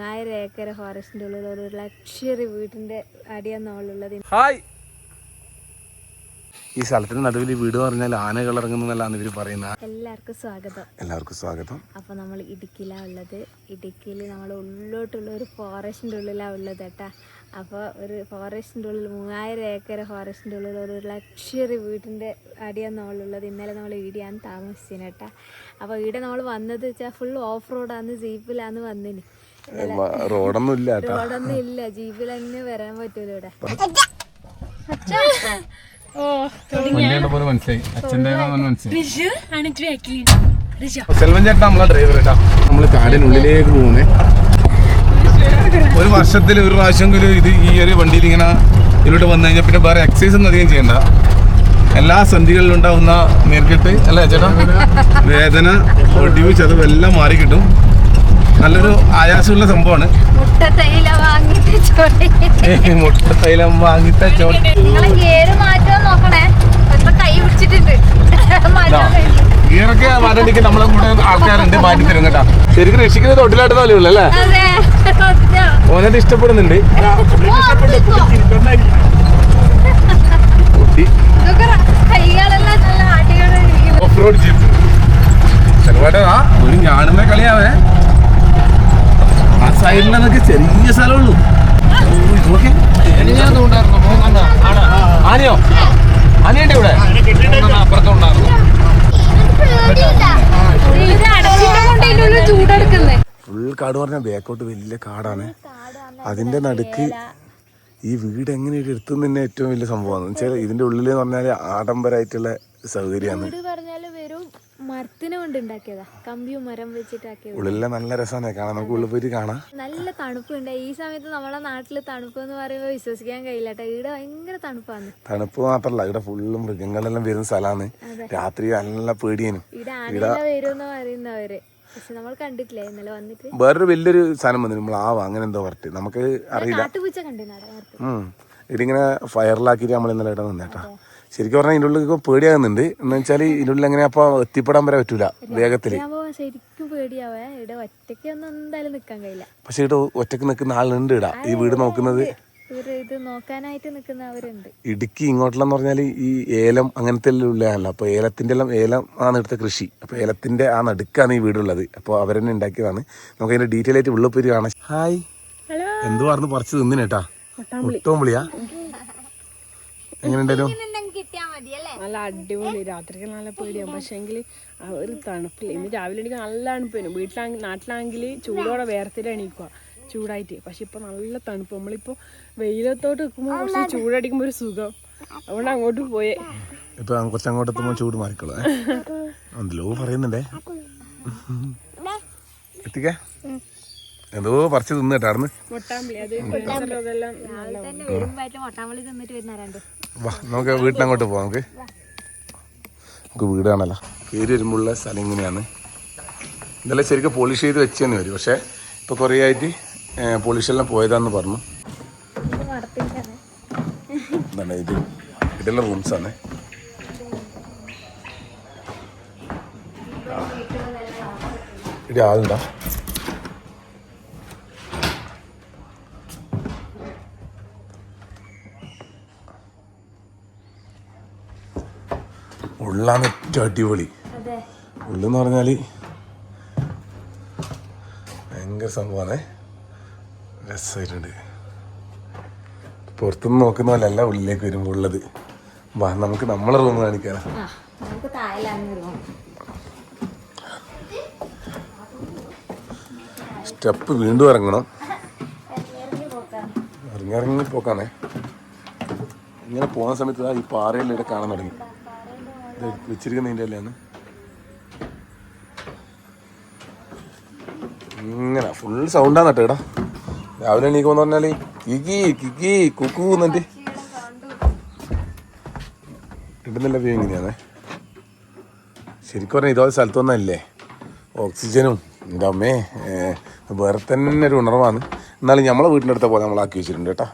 3000 acre ഫോറസ്റ്റിന്റെ ഉള്ളിൽ ഒരു luxury വീടിന്റെ അടിയാന്നുള്ളത്. ഹായ്, ഈ സ്ഥലത്തിന് നടുവിൽ വീട് പറഞ്ഞാൽ ആനകൾ ഇറങ്ങുന്നതാണ് ഇവര് പറയുന്നത്. എല്ലാവർക്കും സ്വാഗതം. അപ്പൊ നമ്മൾ ഇടുക്കിയിലാണ് ഉള്ളത്. ഇടുക്കിയിൽ നമ്മൾ ഉള്ളോട്ടുള്ള ഒരു ഫോറസ്റ്റിന്റെ ഉള്ളിലാണ് ഉള്ളത് കേട്ടാ. അപ്പോൾ ഒരു ഫോറസ്റ്റിന്റെ ഉള്ളിൽ 3000 ഏക്കർ ഫോറസ്റ്റിന്റെ ഉള്ളിൽ ഒരു ലക്ഷറി വീടിന്റെ അടിയാന്നുള്ളത്. ഇന്നലെ നമ്മൾ ഈടെയാണ് താമസിച്ചത് കേട്ടാ. അപ്പോൾ ഈടെ നമ്മൾ വന്നത് വെച്ചാൽ ഫുൾ ഓഫ് റോഡാന്ന്, ജീപ്പിലാന്ന് വന്നിന്. റോഡൊന്നും ഇല്ല, ജീപ്പിൽ തന്നെ വരാൻ പറ്റൂല ഇവിടെ. സെൽവൻ ചേട്ടൻ നമ്മളെ ഡ്രൈവർ കേട്ടാ. നമ്മള് കാടിനുള്ളിലേക്ക് പോകുന്നേ. ഒരു വർഷത്തിൽ ഒരു പ്രാവശ്യമെങ്കിലും ഇത് ഈ ഒരു വണ്ടിയിൽ ഇങ്ങനെ ഇതിലോട്ട് വന്നു കഴിഞ്ഞാൽ പിന്നെ വേറെ എക്സസൈസ് ഒന്നും അധികം ചെയ്യണ്ട. എല്ലാ സന്ധികളിലും ഉണ്ടാവുന്ന നേർക്കെട്ട് അല്ലേ ചേട്ടാ, വേദന, ഒടിവ്, ചതവ് എല്ലാം മാറി കിട്ടും. നല്ലൊരു ആയാസമുള്ള സംഭവമാണ്. മുട്ടത്തൈലം വാങ്ങിത്ത ചോട്ട് ഗിയറൊക്കെ മാറ്റാണ്ടിക്ക് നമ്മളെ കൂടെ ആൾക്കാരുണ്ട്, മാറ്റി തരും കേട്ടാ. ശരിക്കും രക്ഷിക്കുന്നത് തൊട്ടിലാട്ടുന്ന പോലെ ഉള്ളല്ലേ. ഓനത് ഇഷ്ടപ്പെടുന്നുണ്ട്. ഓഫ് റോഡ് ജീപ്പ് ചെറുപാട്ടാ ഒരു ഞാണുന്ന കളിയാവേ. ആ സൈഡിലൊക്കെ ചെറിയ സ്ഥലമുള്ളൂ. ആനയോ? ആനയുണ്ട് ഇവിടെ അപ്പുറത്തുണ്ടായിരുന്നു. ഫുൾ കാട് പറഞ്ഞാൽ ബേക്കോട്ട് വലിയ കാടാണ്. അതിന്റെ നടുക്ക് ഈ വീട് എങ്ങനെ എടുത്തുന്ന തന്നെ ഏറ്റവും വലിയ സംഭവമാണ്. വെച്ചാൽ ഇതിന്റെ ഉള്ളിൽ എന്ന് പറഞ്ഞാൽ ആഡംബരമായിട്ടുള്ള സൗകര്യമാണ്. മരത്തിനെ കൊണ്ട് ഉണ്ടാക്കിയതാ, കമ്പിയും മരം വെച്ചിട്ടാക്കിയത്. ഉള്ളിലെ നല്ല രസമാണ് കാണാൻ. നമുക്ക് ഉള്ളിൽ പോയിട്ട് കാണാം. നല്ല തണുപ്പുണ്ട് ഈ സമയത്ത്. നമ്മളെ നാട്ടില് തണുപ്പ് എന്ന് പറയുമ്പോൾ വിശ്വസിക്കാൻ കഴിയില്ല കേട്ടോ. ഇവിടെ ഭയങ്കര തണുപ്പാണ്. തണുപ്പ് മാത്രല്ല, ഇവിടെ ഫുള്ള് മൃഗങ്ങളെല്ലാം വരുന്ന സ്ഥലമാണ്. രാത്രി നല്ല പേടിയാനും. ഇവിടെ ആനയെല്ലാം വരുമെന്ന് പറയുന്നവര്, പക്ഷെ നമ്മൾ കണ്ടിട്ടില്ല. ഇന്നലെ വന്നിട്ട് വേറൊരു വലിയൊരു സാധനം വന്നു, നമ്മൾ അങ്ങനെ എന്തോ പറഞ്ഞിട്ട് നമുക്ക് അറിയില്ല. കാട്ടുപൂച്ച കണ്ടിരുന്നു. ഇതിങ്ങനെ ഫയറിലാക്കിയിട്ട് നമ്മൾ ഇന്നലെ ഇവിടെ നിന്നേട്ടാ. ശരിക്കും പറഞ്ഞാൽ ഇതിൻ്റെ ഉള്ളിൽ പേടിയാകുന്നുണ്ട്. എന്ന് വെച്ചാൽ ഇതിൻ്റെ ഉള്ളിൽ എങ്ങനെ അപ്പൊ എത്തിപ്പെടാൻ വരെ പറ്റൂല വേഗത്തില്. ശരിക്കും പേടിയാവേ. ഇവിടെ ഒറ്റയ്ക്ക് ഒന്നും എന്തായാലും നിക്കാൻ കഴിയില്ല. പക്ഷെ ഇവിടെ ഒറ്റക്ക് നിൽക്കുന്ന ആളുണ്ട്. ഇടാ ഈ വീട് നോക്കുന്നത്, ഇത് നോക്കാനായിട്ട് നിൽക്കുന്നവരുണ്ട്. ഇടുക്കി ഇങ്ങോട്ടെന്ന് പറഞ്ഞാൽ ഈ ഏലം അങ്ങനത്തെ ഉള്ളതല്ല. അപ്പൊ ഏലത്തിന്റെ എല്ലാം ഏലം ആണ് ഇവിടുത്തെ കൃഷി. അപ്പൊ ഏലത്തിന്റെ ആ നടുക്കാണ് ഈ വീടുള്ളത്. അപ്പോൾ അവരെന്നെ ഉണ്ടാക്കിയതാണ്. നമുക്ക് അതിന്റെ ഡീറ്റെയിൽ ആയിട്ട് ഉള്ളിൽ പോയി കാണാം. ഹായ്, എന്ത് പറഞ്ഞു പറിച്ച് തിന്നിനേട്ടാ. മുട്ടോമ്പുളിയാ? എങ്ങനെ ഉണ്ടായിരുന്നു? നല്ല അടിപൊളി. രാത്രിക്ക് നല്ല പേടിയാവും, പക്ഷെ എങ്കിൽ ഒരു തണുപ്പില്ല. ഇന്ന് രാവിലെ എനിക്ക് നല്ല തണുപ്പായിരുന്നു. നാട്ടിലാണെങ്കിൽ ചൂടോടെ വേർത്തിട്ട് എണീക്കുക ചൂടായിട്ട്. പക്ഷെ ഇപ്പൊ നല്ല തണുപ്പ്. നമ്മളിപ്പോ വെയിലത്തോട്ട് നിൽക്കുമ്പോൾ കുറച്ച് ചൂടടിക്കുമ്പോ ഒരു സുഖം. അതുകൊണ്ട് അങ്ങോട്ട് പോയേ. ഇപ്പൊ കുറച്ച് അങ്ങോട്ട് എത്തുമ്പോ ചൂട് മാറിക്കോളൂ. എന്തല്ലോ പറയുന്നുണ്ടേ. എത്തിക്കേ എന്തോ പറിച്ച് തിന്നിട്ടായിരുന്നു. വാ നമുക്ക് വീട്ടിനങ്ങോട്ട് പോവാം. നമുക്ക് വീട് കാണല്ലോ. കയറി വരുമ്പോഴുള്ള സ്ഥലം ഇങ്ങനെയാണ്. ഇതെല്ലാം ശരിക്കും പോളിഷ് ചെയ്ത് വെച്ചെന്ന് വരും. പക്ഷെ ഇപ്പൊ കുറേ ആയിട്ട് പോളിഷെല്ലാം പോയതാന്ന് പറഞ്ഞു. എന്താണ് ഇത്? ഇതെല്ലാം റൂംസാണ്. ഇവിടെ ആളുണ്ടോ? ഉള്ളാണ് ഏറ്റവും അടിപൊളി. ഉള്ളെന്ന് പറഞ്ഞാല് ഭയങ്കര സംഭവമാണ്. രസമായിട്ടുണ്ട്. പുറത്തുനിന്ന് നോക്കുന്ന പോലെ അല്ല ഉള്ളിലേക്ക് വരുമ്പോൾ ഉള്ളത്. വാ നമുക്ക് നമ്മളെ റൂം കാണിക്കാനാ. സ്റ്റെപ്പ് വീണ്ടും ഇറങ്ങണം. ഇറങ്ങി പോക്കാണേ. ഇങ്ങനെ പോകുന്ന സമയത്ത് ഈ പാറയെല്ലാം ഇവിടെ കാണാൻ തുടങ്ങി. വെച്ചിരിക്കുന്നതിൻ്റെ അല്ലാണ്. ഇങ്ങനെ ഫുൾ സൗണ്ടാണ് കേട്ടോ. ഇവിടെ രാവിലെ എണീക്കുമെന്ന് പറഞ്ഞാല് കിക്കി കിക്കി കുക്കു എന്നിട്ട് ഇടുന്നില്ല. വ്യൂ ഇങ്ങനെയാണേ. ശരിക്കും പറഞ്ഞാൽ ഇതോ സ്ഥലത്തൊന്നല്ലേ ഓക്സിജനും എൻ്റെ അമ്മേ വേറെ തന്നെ ഒരു ഉണർവാണ്. എന്നാലും നമ്മളെ വീടിൻ്റെ അടുത്ത പോലെ നമ്മളാക്കി വെച്ചിട്ടുണ്ട് കേട്ടോ.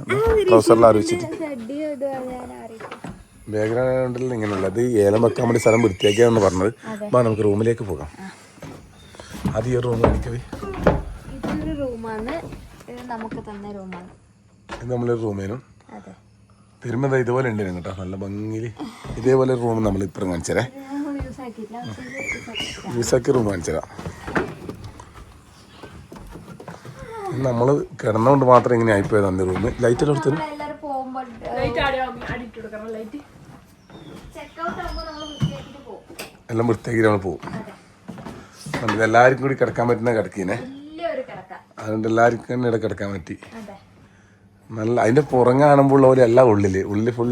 ട്രൗസറിൽ ആലോചിച്ചിട്ട് ബാക്ക്ഗ്രൗണ്ടിൽ ഇങ്ങനെയുള്ളത് ഏലം വെക്കാൻ വേണ്ടി സ്ഥലം വൃത്തിയാക്കിയാന്ന് പറഞ്ഞത്. അപ്പോൾ നമുക്ക് റൂമിലേക്ക് പോകാം. ആദ്യം ഈ റൂം കാണിക്കവേ. ഇതൊരു റൂമാണ്. ഇത് നമുക്ക് തന്ന റൂമാണ്. ഇത് നമ്മളൊരു റൂമേനും അതെ, തിരുമ്പ ഇതുപോലെ ഉണ്ട് കേട്ടോ, നല്ല ഭംഗിയിൽ ഇതേപോലെ റൂം നമ്മൾ ഇപ്പുറം കാണിച്ചേ, യൂസ് ആക്കിയില്ല. യൂസാക്കി റൂം കാണിച്ചതാ. നമ്മൾ കിടന്നുകൊണ്ട് മാത്രം ഇങ്ങനെ ആയിപ്പോയത് അന്ന് റൂം. ലൈറ്റ് എല്ലാം എടുത്തു എല്ലാവരും പോകുമ്പോൾ ചെക്കൗട്ട് ആകുമ്പോൾ നമ്മൾ വൃത്തിയാക്കിയിട്ട് പോകും. എല്ലാം വൃത്തിയാക്കി നമ്മൾ പോകും. എല്ലാവർക്കും കൂടി കിടക്കാൻ പറ്റുന്ന കിടക്കീനെ, വലിയൊരു കിടക്ക. അതുകൊണ്ട് എല്ലാവർക്കും തന്നെ ഇവിടെ കിടക്കാൻ പറ്റി. അതെ, നല്ല അതിൻ്റെ പുറങ്ങ് കാണുമ്പോൾ ഉള്ള പോലെ അല്ല ഉള്ളിൽ ഫുൾ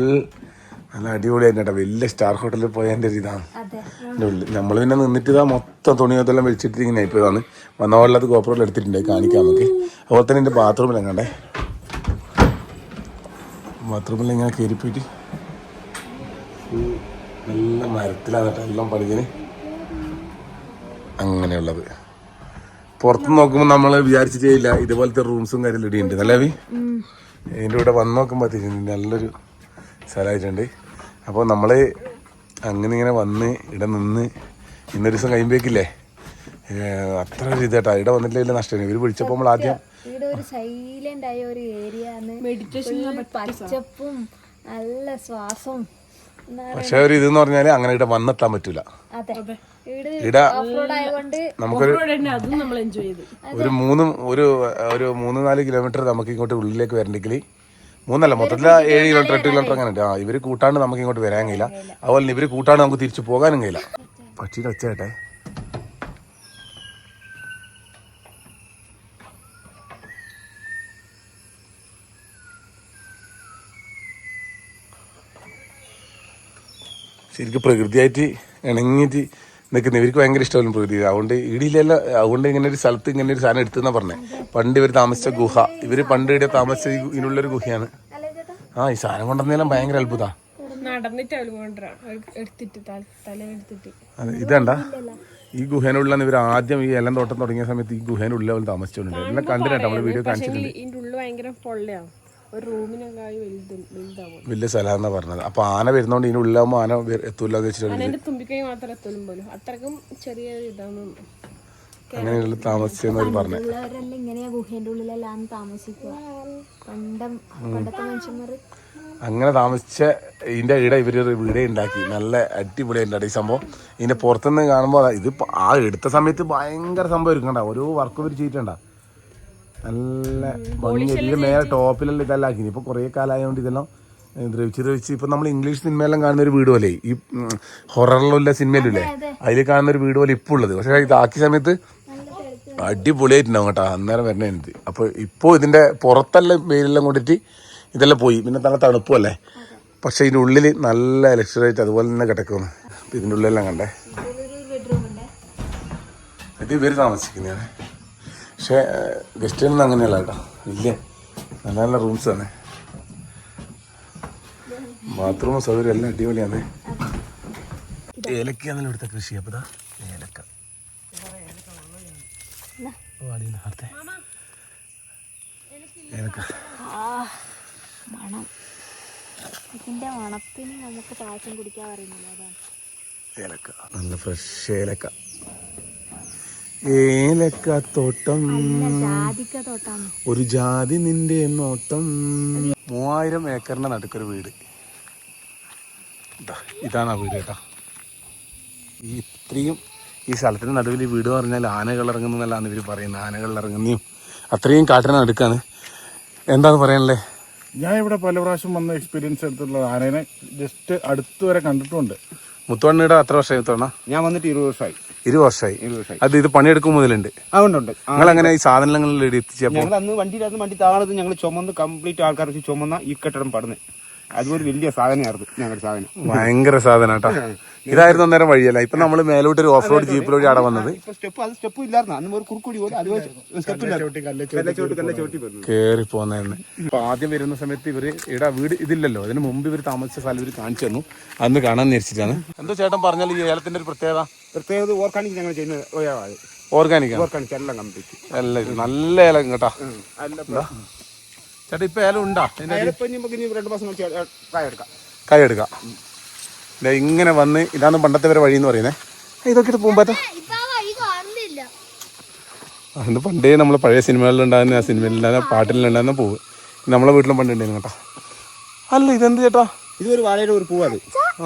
നല്ല അടിപൊളിയായിട്ട് കേട്ടോ. വലിയ സ്റ്റാർ ഹോട്ടലിൽ പോയതിൻ്റെ ഒരു ഇതാണ് അതെ. എൻ്റെ ഉള്ളിൽ. നമ്മൾ പിന്നെ നിന്നിട്ട് ഇതാ മൊത്തം തുണിയൊക്കെല്ലാം വെച്ചിട്ട് ഇങ്ങനെ ആയിപ്പോയതാണ്. വന്നവള്ളത് ഗോപുരം എടുത്തിട്ടുണ്ട്, കാണിക്കാം നമുക്ക്. അതുപോലെ തന്നെ എൻ്റെ ബാത്റൂമിലാണ് കണ്ടേ, ബാത്റൂമിൽ ഇങ്ങനെ കയറിപ്പോയിട്ട് നല്ല മരത്തിലാണ് കേട്ടോ എല്ലാം പണിതിന് അങ്ങനെയുള്ളത്. പുറത്ത് നോക്കുമ്പോൾ നമ്മൾ വിചാരിച്ചിട്ടേയില്ല ഇതുപോലത്തെ റൂംസും കാര്യം ഇടിയുണ്ട്. നല്ല ഇതിൻ്റെ കൂടെ വന്ന് നോക്കുമ്പോഴത്തേക്കും നല്ലൊരു സ്ഥലമായിട്ടുണ്ട്. അപ്പോൾ നമ്മൾ അങ്ങനെ ഇങ്ങനെ വന്ന് ഇവിടെ നിന്ന് ഇന്നൊരു ദിവസം കഴിയുമ്പോഴേക്കില്ലേ അത്ര ഒരു ഇതായിട്ടാ. ഇവിടെ വന്നിട്ടില്ല നഷ്ടമാണ്. ഇവർ വിളിച്ചപ്പോൾ നമ്മൾ ആദ്യം ഇവിടെ ഒരു സൈലന്റ് ആയ ഒരു ഏരിയ ആണ്, മെഡിറ്റേഷൻ, പച്ചപ്പും നല്ല ശ്വാസവും. പക്ഷെ ഒരു ഇതെന്ന് പറഞ്ഞാൽ അങ്ങനെ ഇവിടെ വന്നെത്താൻ പറ്റൂല. ഇവിടെ നമുക്കൊരു ഒരു 3-4 കിലോമീറ്റർ നമുക്ക് ഇങ്ങോട്ട് ഉള്ളിലേക്ക് വരണ്ടെങ്കിൽ 3 മൊത്തത്തിൽ 7 കിലോമീറ്റർ 8 കിലോമീറ്റർ അങ്ങനെ ഉണ്ട്. ഇവര് കൂട്ടാണ്ട് നമുക്ക് ഇങ്ങോട്ട് വരാൻ കഴിയില്ല. അതുപോലെ ഇവര് കൂട്ടാണ്ട് നമുക്ക് തിരിച്ചു പോകാനും കഴിയില്ല. പക്ഷിയുടെ ഒച്ചയാട്ടെ. ശരിക്കും പ്രകൃതിയായിട്ട് ഇണങ്ങിയിട്ട് നിൽക്കുന്നത് ഇവർക്ക് ഭയങ്കര ഇഷ്ടമല്ല പ്രകൃതി. അതുകൊണ്ട് ഇടിയിലെല്ലാം അതുകൊണ്ട് ഇങ്ങനെ ഒരു സ്ഥലത്ത് ഇങ്ങനെ ഒരു സാധനം എടുത്തെന്നാ പറഞ്ഞത്. പണ്ട് ഇവർ താമസിച്ച ഗുഹ, ഇവര് പണ്ട് ഇവിടെ താമസിച്ച ഇതിനുള്ളൊരു ഗുഹയാണ്. ഈ സാധനം കൊണ്ടുവന്നെല്ലാം ഭയങ്കര അത്ഭുതമാണ്. അതെ, ഇതണ്ട ഈ ഗുഹേനുള്ളിലാണ് ഇവർ ആദ്യം ഈ എല്ലാം തോട്ടം തുടങ്ങിയ സമയത്ത് ഈ ഗുഹേനുള്ളിൽ അവർ താമസിച്ചിട്ടുണ്ട്. എല്ലാം കണ്ടിട്ടാ നമ്മൾ വീഡിയോ കാണിച്ചിട്ടുണ്ട്. വലിയ സ്ഥലമാണെന്നാ പറഞ്ഞത്. അപ്പൊ ആന വരുന്നോണ്ട് ഇതിന്റെ ഉള്ളിലാകുമ്പോ ആന എത്തൂല അങ്ങനെയുള്ള താമസിച്ചെന്ന് പറഞ്ഞു. അങ്ങനെ താമസിച്ച ഇതിന്റെ ഇട ഇവരൊരു വീടേ ഉണ്ടാക്കി. നല്ല അടിപൊളിയായിട്ട് ഈ സംഭവം. ഇതിന്റെ പുറത്തുനിന്ന് കാണുമ്പോൾ ഇത് ആ എടുത്ത സമയത്ത് ഭയങ്കര സംഭവം ഇരിക്കണ്ട. ഓരോ വർക്ക് ഇവർ ചെയ്തിട്ടുണ്ട. നല്ല ഭംഗി. ഇതിന്റെ മേലെ ടോപ്പിലെല്ലാം ഇതെല്ലാം ആക്കി. ഇപ്പൊ കുറെ കാലമായതുകൊണ്ട് ഇതെല്ലാം ദ്രവിച്ച് ഇപ്പൊ നമ്മൾ ഇംഗ്ലീഷ് സിനിമയെല്ലാം കാണുന്ന ഒരു വീട് പോലെ, ഈ ഹൊററിലുള്ള സിനിമയിലല്ലേ അതിൽ കാണുന്ന ഒരു വീട് പോലെ ഇപ്പൊ ഉള്ളത്. പക്ഷെ ഇതാക്കിയ സമയത്ത് അടിപൊളിയായിട്ടുണ്ടാവും കേട്ടോ അന്നേരം വരണ എനിക്ക്. അപ്പൊ ഇപ്പൊ ഇതിന്റെ പുറത്തെല്ലാം വെയിലെല്ലാം കൊണ്ടിട്ട് ഇതെല്ലാം പോയി. പിന്നെ നല്ല തണുപ്പല്ലേ. പക്ഷെ ഇതിന്റെ ഉള്ളിൽ നല്ല ലക്ഷറായിട്ട് അതുപോലെ തന്നെ കിടക്കുന്നു. ഇതിന്റെ ഉള്ളിലെല്ലാം കണ്ടേ, ഇത് ഇവര് താമസിക്കുന്നതാണ്. പക്ഷെ ഗസ്റ്റിനൊന്നും അങ്ങനെയല്ല കേട്ടോ, ഇല്ലേ നല്ല നല്ല റൂംസ് ആണ്. ബാത്റൂമും സൗകര്യം എല്ലാം അടിപൊളിയാണ്. ഏലക്കാന്നല്ലോ ഇവിടുത്തെ കൃഷി. അപ്പൊ ഏലക്ക ഏലക്ക മണം, ഇതിന്റെ മണത്തിന് നമുക്ക് പായസം കുടിക്കാൻ പറയുന്നില്ല. അതാണ് ഏലക്ക, നല്ല ഫ്രഷ് ഏലക്ക. ഏലക്കത്തോട്ടം, ജാതിക്കത്തോട്ടാണ് ഒരു ജാതി നിന്റെ നോട്ടം. 3000 ഏക്കറിന്റെ നടുക്കൊരു വീട്. ഇതാണ് ആ വീട് കേട്ടോ. ഇത്രയും ഈ സ്ഥലത്തിന് നടുവിൽ ഈ വീട് പറഞ്ഞാൽ ആനകൾ ഇറങ്ങുന്നതല്ലാന്ന് ഇവർ പറയുന്നത്. ആനകൾ ഇറങ്ങുന്നതും അത്രയും കാട്ടിന് നടുക്കാണ്. എന്താന്ന് പറയാനല്ലേ, ഞാൻ ഇവിടെ പല പ്രാവശ്യം വന്ന എക്സ്പീരിയൻസ് എടുത്തുള്ള ആനേനെ ജസ്റ്റ് അടുത്ത് വരെ കണ്ടിട്ടുണ്ട്. മുത്തോണ്ണയുടെ അത്ര വർഷമായി മുത്തോണ്ണ? ഞാൻ വന്നിട്ട് 20 വർഷമായി. 20 വർഷമായി. അത് ഇത് പണിയെടുക്കും മുതലുണ്ട്. അതുകൊണ്ടുണ്ട്. നിങ്ങൾ അങ്ങനെ ഈ സാധനങ്ങളിൽ എത്തിച്ചപ്പോൾ ഞങ്ങൾ അന്ന് വണ്ടിയിലായിരുന്നു. വണ്ടി താണത് ഞങ്ങൾ ചുമന്ന് കംപ്ലീറ്റ് ആൾക്കാർ വെച്ച് ചുമന്ന ഈ കെട്ടിടം പടന്ന്. അതൊരു വലിയ സാധനമായിരുന്നു ഞങ്ങളുടെ സാധനം. ഭയങ്കര സാധനം കേട്ടോ. ഇതായിരുന്നു അന്നേരം വഴിയല്ല. ഇപ്പൊ നമ്മള് മേലോട്ട് ഒരു ഓഫ് റോഡ് ജീപ്പ് വഴി അവിടെ വന്നത്. സ്റ്റെപ്പ് ഇല്ലായിരുന്നു അന്ന്. ഒരു കുറുക്കുടി പോലെ അത് കേറി പോന്നെ. ഇപ്പൊ ആദ്യം വരുന്ന സമയത്ത് ഇവര് ഇവിടെ വീട് ഇതില്ലല്ലോ, അതിന് മുമ്പ് ഇവര് താമസിച്ച സ്ഥലം ഇവര് കാണിച്ചു തന്നു. അന്ന് കാണാൻ നേരിച്ചിട്ടാണ്. എന്തോ ചേട്ടൻ പറഞ്ഞാൽ ഈ ഏലത്തിന്റെ ഒരു പ്രത്യേകത ഓർഗാനിക് ഞങ്ങൾ ചെയ്യുന്നത്. ഓർഗാനിക് എല്ലാം കംപ്ലീറ്റ് എല്ലാം നല്ല ഏലം കേട്ടാ. ചേട്ടാ ഇപ്പൊ ഏലം ഉണ്ടാ? 2 മാസം കായ എടുക്കാം. ഇങ്ങനെ വന്ന് ഇതാണ് പണ്ടത്തെ വരെ വഴി എന്ന് പറയുന്നത്. ഇതൊക്കെ പൂമ്പാറ്റ അന്ന് പണ്ടേ നമ്മളെ പഴയ സിനിമകളിലുണ്ടാകുന്ന ആ സിനിമയിലുണ്ടാകുന്ന പാട്ടിലുണ്ടാകുന്ന പൂവ് നമ്മളെ വീട്ടിലും പണ്ടുണ്ടായിരുന്നു കേട്ടോ. അല്ല ഇതെന്ത് ചേട്ടാ? ഇതൊരു വാഴയുടെ ഒരു പൂവ്. അത്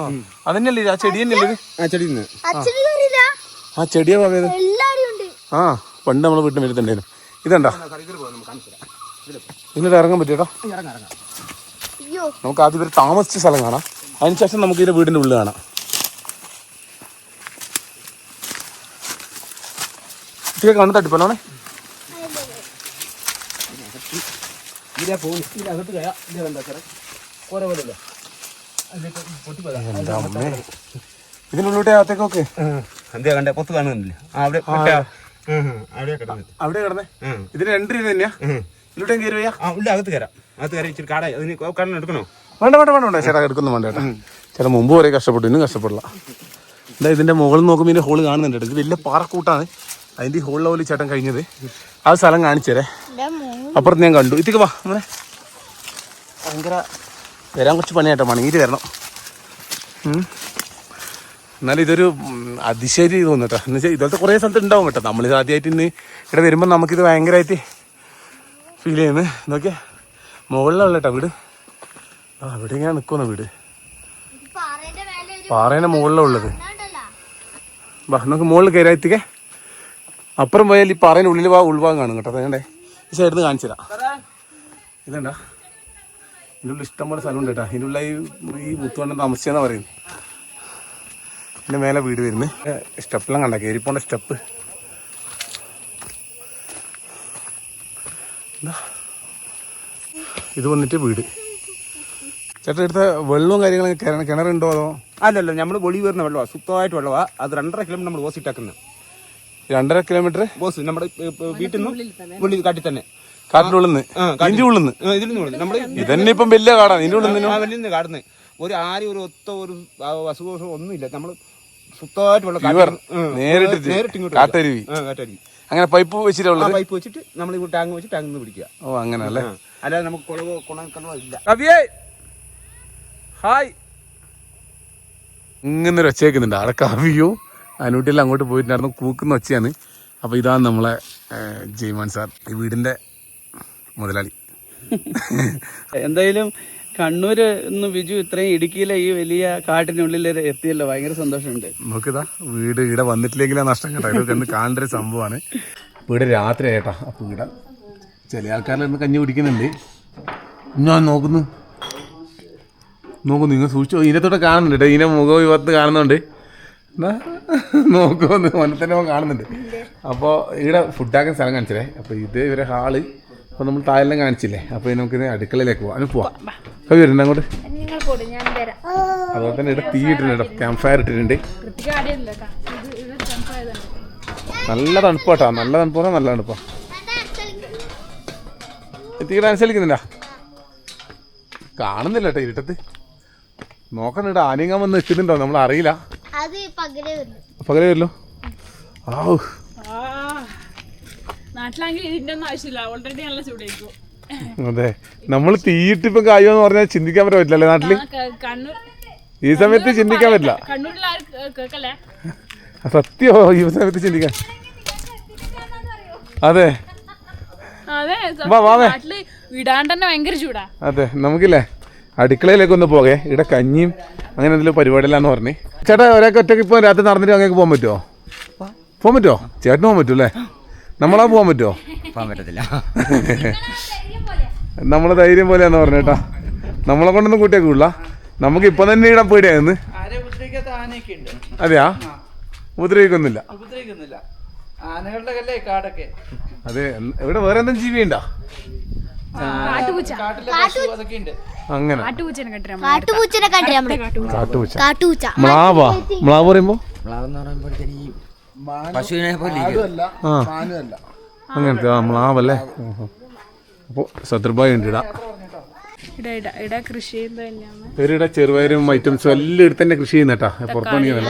അതന്നെയല്ലേ ആ ചെടി തന്നെയല്ലേ ഇത്? ആ ചെടി നിന്ന് ആ ചെടിയാ പോയത്. ആ പണ്ട് നമ്മളെ വീട്ടിൽ വരുന്നുണ്ടായിരുന്നു. ഇതെന്താ ഇതിനോട് ഇറങ്ങാൻ പറ്റിയേട്ടാ? നമുക്ക് ആദ്യം ഇവർ താമസിച്ച സ്ഥലം കാണാം, അതിനുശേഷം നമുക്ക് ഇതിന്റെ വീടിന്റെ ഉള്ളിൽ കാണാം. ഇതൊക്കെ കണ്ണ് തട്ടിപ്പോണേ. ഇതിനുള്ളിലോട്ട് അകത്തേക്കൊക്കെ എന്തേ കണ്ടേ പൊത്ത് കാണുന്നില്ല. അവിടെ കിടന്നേ. ഇതിന് എൻട്രി തന്നെയാ? ഇതിലോട്ട് കയറി വയ്യാ? അകത്ത് കയറാം. അകത്ത് കയറി ഇച്ചിരി കാടായി അതിന് കണ്ണ് എടുക്കണോ? വേണ്ട വേണ്ട വേണ്ട വേണ്ട ചേട്ടാ, എടുക്കുന്നു വേണ്ട ചേട്ടാ. ചേട്ടാ മുമ്പ് വരെ കഷ്ടപ്പെട്ടു, ഇന്നും കഷ്ടപ്പെടില്ല. എന്താ ഇതിന്റെ മുകളിൽ നോക്കുമ്പോൾ ഇതിന്റെ ഹോള് കാണുന്നുണ്ട്. ഇത് വലിയ പാറക്കൂട്ടാണ്. അതിന്റെ ഈ ഹോളിലെ പോലെ ചേട്ടൻ കഴിഞ്ഞത് ആ സ്ഥലം കാണിച്ചേരേ. അപ്പുറത്ത് ഞാൻ കണ്ടു. ഇതൊക്കെ വാ അങ്ങനെ ഭയങ്കര വരാൻ കുറച്ച് പണിയായിട്ടോ, മണങ്ങിയിട്ട് വരണം. എന്നാലും ഇതൊരു അതിശയം തോന്നുന്നു കേട്ടോ. എന്ന് വെച്ചാൽ ഇതുപോലത്തെ കുറേ സ്ഥലത്ത് ഉണ്ടാവും കേട്ടോ. നമ്മളിത് ആദ്യമായിട്ട് ഇന്ന് ഇവിടെ വരുമ്പോൾ നമുക്കിത് ഭയങ്കരമായിട്ട് ഫീൽ ചെയ്യുന്നത്. നോക്കിയാൽ മുകളിലുള്ള കേട്ടോ വീട്. ആ ഇവിടെ ഇങ്ങനെ നിൽക്കുന്ന വീട് പാറേൻ്റെ മുകളിലാണ് ഉള്ളത്. വാ നമുക്ക് മുകളിൽ കയറി എത്തിക്കേ. അപ്പുറം പോയാൽ ഈ പാറേൻ്റെ ഉള്ളിൽ ഉൾഭാഗം കാണും കേട്ടോ. അതേ ഈ സൈഡിൽ നിന്ന് കാണിച്ചു തരാം. ഇതെന്താ ഇതിൻ്റെ ഉള്ളിൽ ഇഷ്ടംപോലെ സ്ഥലമുണ്ട് കേട്ടോ. ഇതിൻ്റെ ഉള്ളിൽ ഈ മുത്തുവണ്ണം താമസിച്ചെന്നാണ് പറയുന്നത്. ഇതിൻ്റെ മേലെ വീട് വരുന്നത്. സ്റ്റെപ്പെല്ലാം കണ്ട കയറിപ്പോണ്ട സ്റ്റെപ്പ്. എന്താ ഇത് വന്നിട്ട് വീട്. ചേട്ടാ എടുത്ത വെള്ളവും കാര്യങ്ങളൊക്കെ കിണറുണ്ടോ അതോ? അല്ലല്ല, നമ്മൾ വെളി വരുന്ന വെള്ളമാണ്, ശുദ്ധമായിട്ട് വെള്ളമാണ്. അത് 2.5 കിലോമീറ്റർ നമ്മൾ ഓസ് ഇട്ടാക്കുന്നത്. 2.5 കിലോമീറ്റർ ബോസ് നമ്മുടെ വീട്ടിൽ നിന്ന് വെളി കാട്ടിൽ തന്നെ, കാട്ടിൻ്റെ ഉള്ളിൽ നിന്ന്, ഇതിന്റെ ഉള്ളിൽ നിന്ന്. നമ്മൾ ഇതന്നെ ഇപ്പം വലിയ കാടാണ്. ഇതിന്റെ ഉള്ളിൽ നിന്ന് വലിയ നിന്ന് കാടുന്നത്. ഒരു ആരും ഒരു ഒരു അസുഖം ഒന്നുമില്ല. നമ്മൾ ശുദ്ധമായിട്ട് വെള്ളം നേരിട്ട് ഇങ്ങോട്ട് കാട്ടരുവി. കാട്ടരുവി അങ്ങനെ പൈപ്പ് വെച്ചിട്ടുള്ളത്. പൈപ്പ് വെച്ചിട്ട് നമ്മൾ ഇവിടെ ടാങ്ക് വെച്ച് ടാങ്കിൽ നിന്ന് പിടിക്കുക. ഓ അങ്ങനെ അല്ലേ? അല്ലാതെ നമുക്ക് കുളവോ കുണക്കണോ ഇല്ല. ഹായ് ഇങ്ങനെ ഒരു ഒച്ചയേക്കുന്നുണ്ട്. അവിടെ കവിയും അനൂട്ടിയെല്ലാം അങ്ങോട്ട് പോയിട്ടുണ്ടായിരുന്നു. കൂക്കുന്ന ഒച്ചയാണ്. അപ്പോൾ ഇതാണ് നമ്മളെ ജയ്മാൻ സാർ, ഈ വീടിൻ്റെ മുതലാളി. എന്തായാലും കണ്ണൂര് ഇന്ന് ബിജു ഇത്രയും ഇടുക്കിയിലെ ഈ വലിയ കാട്ടിനുള്ളിൽ എത്തിയല്ലോ, ഭയങ്കര സന്തോഷമുണ്ട്. നോക്കിതാ വീട് ഇവിടെ വന്നിട്ടില്ലെങ്കിലാ നഷ്ടം കേട്ടോ. ഇതൊക്കെ ഒന്ന് കാണേണ്ട ഒരു സംഭവമാണ്. വീട് രാത്രി ആയിട്ടാ. അപ്പോൾ ഇവിടെ ചില ആൾക്കാരിലൊന്ന് കഞ്ഞി കുടിക്കുന്നുണ്ട്. ഞാൻ നോക്കുന്നു നിങ്ങൾ സൂക്ഷിച്ചോ. ഇതിനകത്തോടെ കാണുന്നുണ്ട് കേട്ടോ. ഇതിനെ മുഖം യുവത്ത് കാണുന്നുണ്ട്. എന്നാ നോക്കുമെന്ന് മനത്തന്നെ കാണുന്നുണ്ട്. അപ്പോൾ ഇവിടെ ഫുഡാക്കാൻ സ്ഥലം കാണിച്ചില്ലേ. അപ്പോൾ ഇത് ഇവരെ ഹാള്. അപ്പോൾ നമ്മൾ താഴെല്ലാം കാണിച്ചില്ലേ. അപ്പോൾ നമുക്കിത് അടുക്കളയിലേക്ക് പോകാം. അതിന് പോവാം. കവി വരുന്നുണ്ട് അങ്ങോട്ട്. അതുപോലെ തന്നെ ഇവിടെ തീ ഇട്ടിട്ടുണ്ട് കേട്ടോ. ക്യാമ്പ് ഫയർ ഇട്ടിട്ടുണ്ട്. നല്ല തണുപ്പാട്ടോ. നല്ല തണുപ്പ് പറഞ്ഞാൽ നല്ല തണുപ്പാ. എത്തിക്ക് ഡാൻസ് കളിക്കുന്നില്ല, കാണുന്നില്ല കേട്ടോ ഇരുട്ടത്ത്. നോക്കണം ഇവിടെ ആനങ്ങാൻ വന്ന് നിൽക്കുന്നുണ്ടോ നമ്മൾ അറിയില്ല. പകലേ വരല്ലോ. ആവൂ നാട്ടിലാണെങ്കിൽ ഇതിന്റെ ഒന്നും ആവശ്യമില്ല, ഓൾറെഡി നല്ല ചൂടായിരിക്കും. അതെ, നമ്മൾ തീയിട്ട് ഇപ്പം കായോന്ന് പറഞ്ഞാൽ ചിന്തിക്കാൻ പറ്റില്ലല്ലേ നാട്ടില്. ഈ സമയത്ത് ചിന്തിക്കാൻ പറ്റില്ല. സത്യോ ഈ സമയത്ത് ചിന്തിക്കാൻ. അതെ വിടാണ്ട് തന്നെ ഭയങ്കര ചൂടാ. അതെ, നമുക്കില്ലേ അടുക്കളയിലേക്ക് ഒന്ന് പോകേ. ഇവിടെ കഞ്ഞിയും അങ്ങനെ എന്തെങ്കിലും പരിപാടിയില്ലാന്ന് പറഞ്ഞേ. ചേട്ടാ ഒരാൾക്ക് ഒറ്റയ്ക്ക് ഇപ്പോൾ രാത്രി നടന്നിട്ട് അങ്ങേക്ക് പോകാൻ പറ്റുമോ? പോകാൻ പറ്റുമോ? ചേട്ടന് പോകാൻ പറ്റുമല്ലേ? നമ്മളാ പോകാൻ പറ്റുമോ? പോകാൻ പറ്റത്തില്ല. നമ്മളെ ധൈര്യം പോലെയാന്ന് പറഞ്ഞേട്ടാ. നമ്മളെ കൊണ്ടൊന്നും കൂട്ടിയൊക്കെ ഉള്ള നമുക്ക് ഇപ്പൊ തന്നെ ഇടാൻ പേടിയായിരുന്നു. അതെയാ? ഉപദ്രവിക്കൊന്നുമില്ല. ആനകളുടെ കാടൊക്കെ. അതെ, ഇവിടെ വേറെ എന്തെങ്കിലും ജീവിയുണ്ടോ? അങ്ങനെ കാട്ടുപൂച്ച. മ്ലാവാ? മ്ലാവ് പറയുമ്പോ അങ്ങനത്തെ മ്ലാവല്ലേ. അപ്പൊ ശത്രുബായി ഉണ്ട് ഇവരുടെ ചെറുപയറും ഐറ്റംസും എല്ലാം ഇവിടെ തന്നെ കൃഷി ചെയ്യുന്നേട്ടാ. പുറത്താണെങ്കിൽ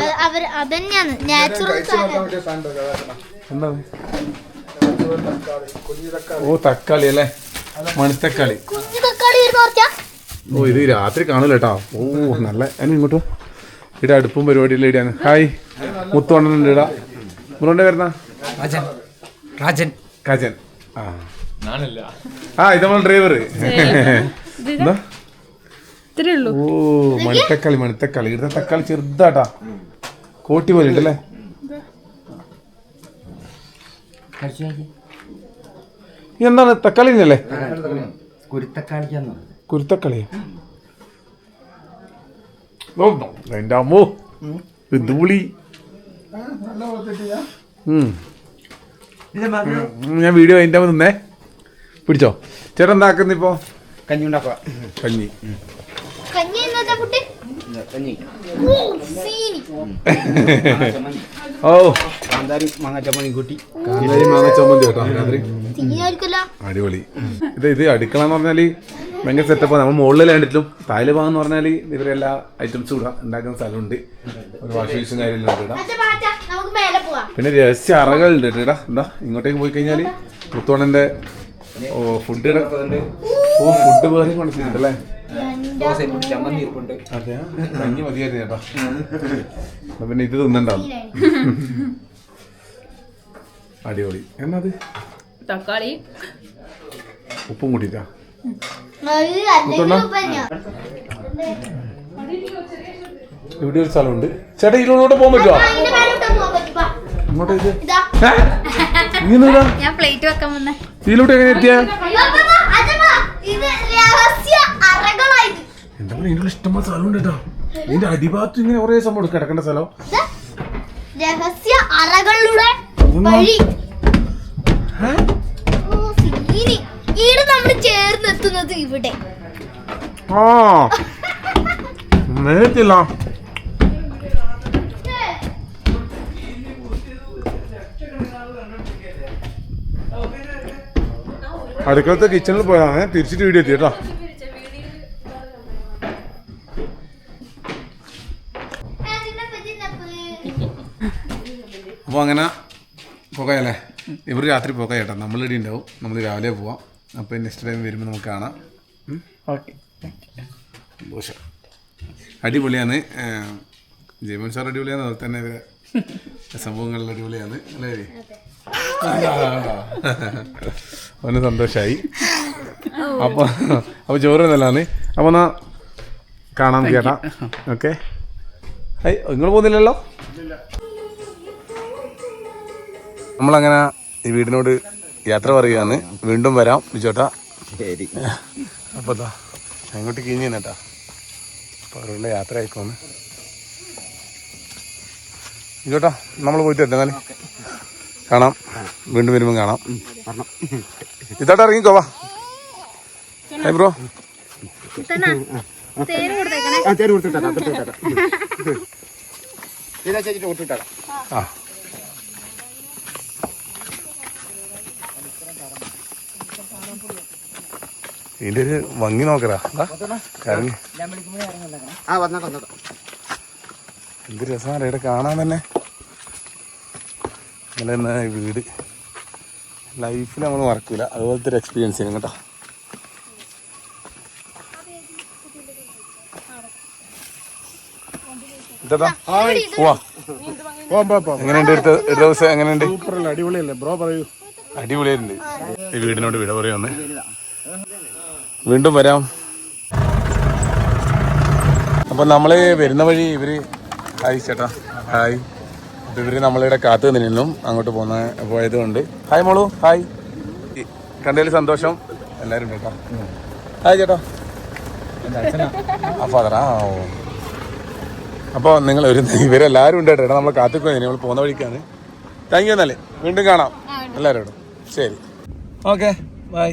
ഓ തക്കാളി അല്ലേ, മണിത്തക്കാളി. ഓ ഇത് രാത്രി കാണൂല കേട്ടോ. ഓ നല്ല ഇങ്ങോട്ടോ. ഇവിടെ അടുപ്പും പരിപാടിയെല്ലാം ഇടാണ്. ഹായ് മുത്തോണ്ണനുണ്ട് ഇടാ. മുറോണ്ട് വരുന്ന കജൻ ആ ഇത് നമ്മൾ ഡ്രൈവർ എന്താ ഇത്രേ ഉള്ളൂ. ഓ മണിത്തക്കാളി ഇവിടുത്തെ തക്കാളി ചെറുതാട്ടാ കോട്ടി പോലെ ഉണ്ടല്ലേ. എന്താണ് തക്കാളി അല്ലേ? കുരുത്തക്കളിയാ എന്റെ അമ്മോ ഇതുപുളി. ഞാൻ വീഡിയോ അതിൻ്റെ നിന്നേ പിടിച്ചോ. ചേട്ടൻ എന്താക്കുന്നിപ്പോ? കഞ്ഞി ഉണ്ടാക്കുക. കഞ്ഞി ഓ കാന്താരി മാങ്ങ ചമ്മന്തി കൂട്ടി. കാന്താരി മാങ്ങ ചമ്മന്തി കേട്ടോ. അടിപൊളി. ഇത് അടുക്കള എന്ന് പറഞ്ഞാല് ഭയങ്കര സെറ്റപ്പാണ്. നമ്മൾ മുകളിൽ കണ്ടിട്ടും താഴെ ഭാഗം എന്ന് പറഞ്ഞാൽ ഇവരെല്ലാ ഐറ്റംസും ഇടാം, ഉണ്ടാക്കുന്ന സ്ഥലമുണ്ട്, ഒരു വാഷിംഗ് മെഷീൻ കാര്യമെല്ലാം ഇടാം. പിന്നെ രഹസ്യ അറകളുണ്ട് കേട്ടോ. എന്താ ഇങ്ങോട്ടേക്ക് പോയി കഴിഞ്ഞാൽ മുത്തോണന്റെ ഫുഡ് ഫുഡ് വേറെ കൊണ്ടിട്ടുണ്ടല്ലേ. അതെ കഞ്ഞി മതിയായിരുന്നു ചേട്ടാ. പിന്നെ ഇത് തിന്നണ്ടാവും. അടിപൊളി. എന്നത് തക്കാളി ഉപ്പും കൂട്ടിട്ടാ. ഇവിടെ ഒരു സ്ഥലമുണ്ട് ചേട്ടാ. ഇതിലൂടെ പോകാൻ പറ്റുമോ? ഇങ്ങോട്ടേക്ക് ഞാൻ പ്ലേറ്റ് വെക്കാൻ വന്നേ. ഇതിലൂടെ എങ്ങനെ എത്തിയാ? എന്താ പറയുക, ഇതിനുള്ള ഇഷ്ടംപോലെ സ്ഥലമുണ്ട് കേട്ടോ. ഇതിന്റെ അടിഭാഗത്ത് ഇങ്ങനെ ഒരേ സംഭവം കിടക്കേണ്ട സ്ഥലം. രഹസ്യ അറകളുടെ വഴി ഇവിടെ നമ്മൾ ചേർന്നെത്തുന്നത് ഇവിടെ. ആ നേരത്തില്ല. അടുക്കളത്തെ കിച്ചണിൽ പോയതാണ്, തിരിച്ചിട്ട് വീഡിയോ എത്തി കേട്ടോ. അപ്പോൾ അങ്ങനെ പോകാമല്ലേ? ഇവർ രാത്രി പോകാം ചേട്ടാ. നമ്മളിവിടെ ഉണ്ടാവും, നമ്മൾ രാവിലെ പോവാം. അപ്പോൾ നെക്സ്റ്റ് ടൈം വരുമ്പോൾ നമുക്ക് കാണാം. ഓക്കെ സന്തോഷം. അടിപൊളിയാണ്. ജയമോൻ സാർ അടിപൊളിയാണ്, അതുപോലെ തന്നെ ഇവരെ സംഭവങ്ങളിൽ അടിപൊളിയാണ് അല്ലേ? അവന് സന്തോഷമായി. അപ്പോൾ ചോറ് നല്ലതാണ്. അപ്പോൾ എന്നാ കാണാൻ ചേട്ടാ. ഓക്കെ. നിങ്ങൾ പോകുന്നില്ലല്ലോ? നമ്മളങ്ങനെ ഈ വീടിനോട് യാത്ര പറയുകയാണ്. വീണ്ടും വരാം ബിജോട്ടാ. ശരി. അപ്പോൾ അതാ അങ്ങോട്ട് കിഞ്ഞു കേട്ടാ. അപ്പോൾ അവരുടെ യാത്ര ആയിക്കോന്ന് ബിജോട്ടാ. നമ്മൾ പോയിട്ട് വരട്ടെ എന്നാലും കാണാം. വീണ്ടും വരുമ്പോൾ കാണാം. ഇതായിട്ട് ഇറങ്ങിക്കോവാ. Hi bro. ആ ഇതിന്റെ ഒരു ഭംഗി നോക്കടാ. കരഞ്ഞ് എന്ത് രസമാണ് ഇവിടെ കാണാൻ തന്നെ. ഇന്നലെ ഈ വീട് ലൈഫിൽ നമ്മൾ മറക്കൂല, അതുപോലത്തെ ഒരു എക്സ്പീരിയൻസ് ചെയ്യണം കേട്ടോ. എങ്ങനെയുണ്ട് ഒരു ദിവസം? എങ്ങനെയുണ്ട്? അടിപൊളിയല്ലേ ബ്രോ? പറയൂ. അടിപൊളിയായിട്ടുണ്ട്. ഈ വീടിനോട് വിട പറയുമെന്ന്. വീണ്ടും വരാം. അപ്പം നമ്മൾ വരുന്ന വഴി ഇവർ ഹായ് ചേട്ടാ ഹായ്. അപ്പം ഇവർ നമ്മളിവിടെ കാത്തു നിന്നും അങ്ങോട്ട് പോയതുകൊണ്ട് ഹായ് മോളു ഹായ്. കണ്ടതിൽ സന്തോഷം. എല്ലാവരും കേട്ടോ. ഹായ് ചേട്ടാ. ആ ഫാദറാ. ഓ അപ്പോൾ നിങ്ങൾ ഇവരെല്ലാവരും ഉണ്ട് കേട്ടോ. നമ്മൾ കാത്തിക്കുന്നതിന് നമ്മൾ പോകുന്ന വഴിക്കാണ്. Thank you. എന്നാലേ വീണ്ടും കാണാം എല്ലാവരോടും. ശരി ഓക്കെ ബൈ.